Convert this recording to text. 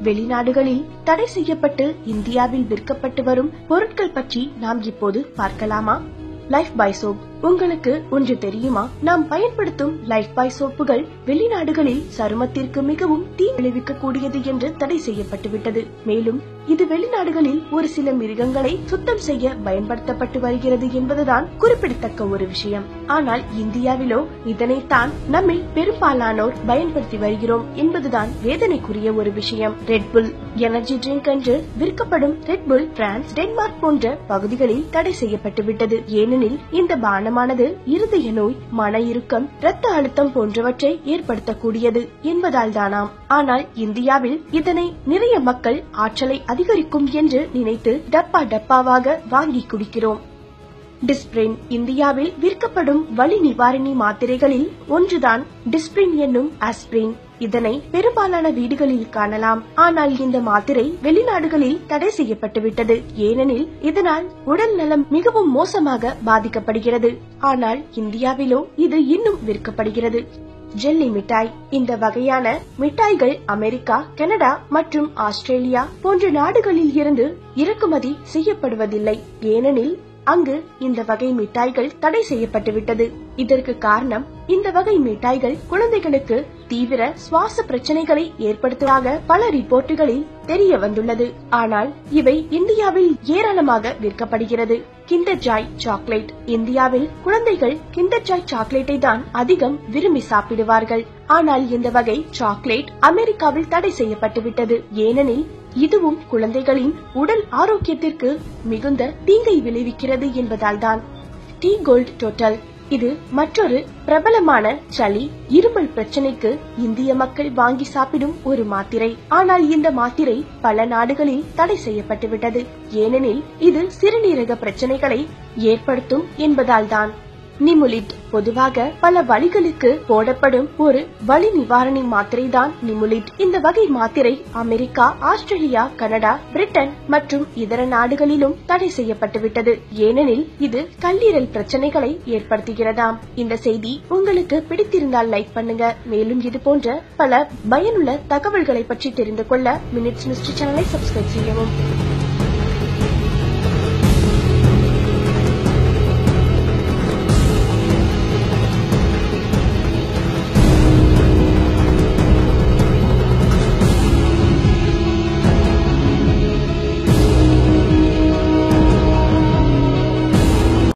வெளிநாடுகளில் தடை செய்யப்பட்டு இந்தியாவில் விற்கப்பட்டு வரும் பொருட்கள் பற்றி நாம் இப்போது பார்க்கலாமா? லைஃப் பாய் சோப். உங்களுக்கு ஒன்று தெரியுமா? நாம் பயன்படுத்தும் லைஃப் பாய் சோப்புகள் வெளிநாடுகளில் சருமத்திற்கு மிகவும் தீ விளைவிக்கக்கூடியது என்று தடை செய்யப்பட்டுவிட்டது. மேலும் இது வெளிநாடுகளில் ஒரு சில மிருகங்களை சுத்தம் செய்ய பயன்படுத்தப்பட்டு வருகிறது என்பதுதான் குறிப்பிடத்தக்க ஒரு விஷயம். ஆனால் இந்தியாவிலோ இதனைத்தான் நம்மில் பெரும்பாலானோர் பயன்படுத்தி வருகிறோம் என்பதுதான் வேதனைக்குரிய ஒரு விஷயம். ரெட்புல் எனர்ஜி ட்ரிங்க் என்று விற்கப்படும் ரெட்புல் பிரான்ஸ், டென்மார்க் போன்ற பகுதிகளில் தடை செய்யப்பட்டு விட்டது. ஏனெனில் இந்த பானமானது இருதய நோய், மன இறுக்கம், இரத்த அழுத்தம் போன்றவற்றை ஏற்படுத்தக்கூடியது என்பதால் தானாம். ஆனால் இந்தியாவில் இதனை நிறைய மக்கள் ஆற்றலை அதிகரிக்கும் என்று நினைத்து டப்பாவாக வாங்கி குடிக்கிறோம். டிஸ்பிரின். இந்தியாவில் விற்கப்படும் வலி நிவாரணி மாத்திரைகளில் ஒன்றுதான் டிஸ்பிரின் என்னும் ஆஸ்பிரின். இதனை பெரும்பாலான வீடுகளில் காணலாம். ஆனால் இந்த மாத்திரை வெளிநாடுகளில் தடை செய்யப்பட்டுவிட்டது. ஏனெனில் இதனால் உடல் நலம் மிகவும் மோசமாக பாதிக்கப்படுகிறது. ஆனால் இந்தியாவிலோ இது இன்னும் விற்கப்படுகிறது. ஜெல்லி மிட்டாய். இந்த வகையான மிட்டாய்கள் அமெரிக்கா, கனடா மற்றும் ஆஸ்திரேலியா போன்ற நாடுகளில் இருந்து இறக்குமதி செய்யப்படுவதில்லை. ஏனெனில் அங்கு இந்த வகை மிட்டாய்கள் தடை செய்யப்பட்டுவிட்டது. இதற்கு காரணம் இந்த வகை மிட்டாய்கள் குழந்தைகளுக்கு தீவிர சுவாச பிரச்சனைகளை ஏற்படுத்துவதாக பல ரிப்போர்ட்டுகளில் தெரிய வந்துள்ளது. ஆனால் இவை இந்தியாவில் ஏராளமாக விற்கப்படுகிறது. Kinder Joy chocolate. இந்தியாவில் குழந்தைகள் கிண்டர் ஜாய் சாக்லேட்டை தான் அதிகம் விரும்பி சாப்பிடுவார்கள். ஆனால் இந்த வகை சாக்லேட் அமெரிக்காவில் தடை செய்யப்பட்டுவிட்டது. ஏனெனில் இதுவும் குழந்தைகளின் உடல் ஆரோக்கியத்திற்கு மிகுந்த தீங்கை விளைவிக்கிறது என்பதால் தான். D cold total. இது மற்றொரு பிரபலமான சளி, இருமல் பிரச்சனைக்கு இந்திய மக்கள் வாங்கி சாப்பிடும் ஒரு மாத்திரை. ஆனால் இந்த மாத்திரை பல நாடுகளில் தடை செய்யப்பட்டுவிட்டது. ஏனெனில் இது சிறுநீரக பிரச்சனைகளை ஏற்படுத்தும் என்பதால் தான். நிமுலிட். பொதுவாக பல வலிகளுக்கு போடப்படும் ஒரு வலி நிவாரணி மாத்திரை தான் நிமுலிட். இந்த வகை மாத்திரை அமெரிக்கா, ஆஸ்திரேலியா, கனடா, பிரிட்டன் மற்றும் இதர நாடுகளிலும் தடை செய்யப்பட்டுவிட்டது. ஏனெனில் இது கல்லீரல் பிரச்சனைகளை ஏற்படுத்துகிறதாம். இந்த செய்தி உங்களுக்கு பிடித்திருந்தால் லைக் பண்ணுங்க. மேலும் இது போன்ற பல பயனுள்ள தகவல்களை பற்றி தெரிந்து கொள்ள மினிட்ஸ் மிஸ்ட்ரி சேனலை சப்ஸ்கிரைப் செய்யவும்.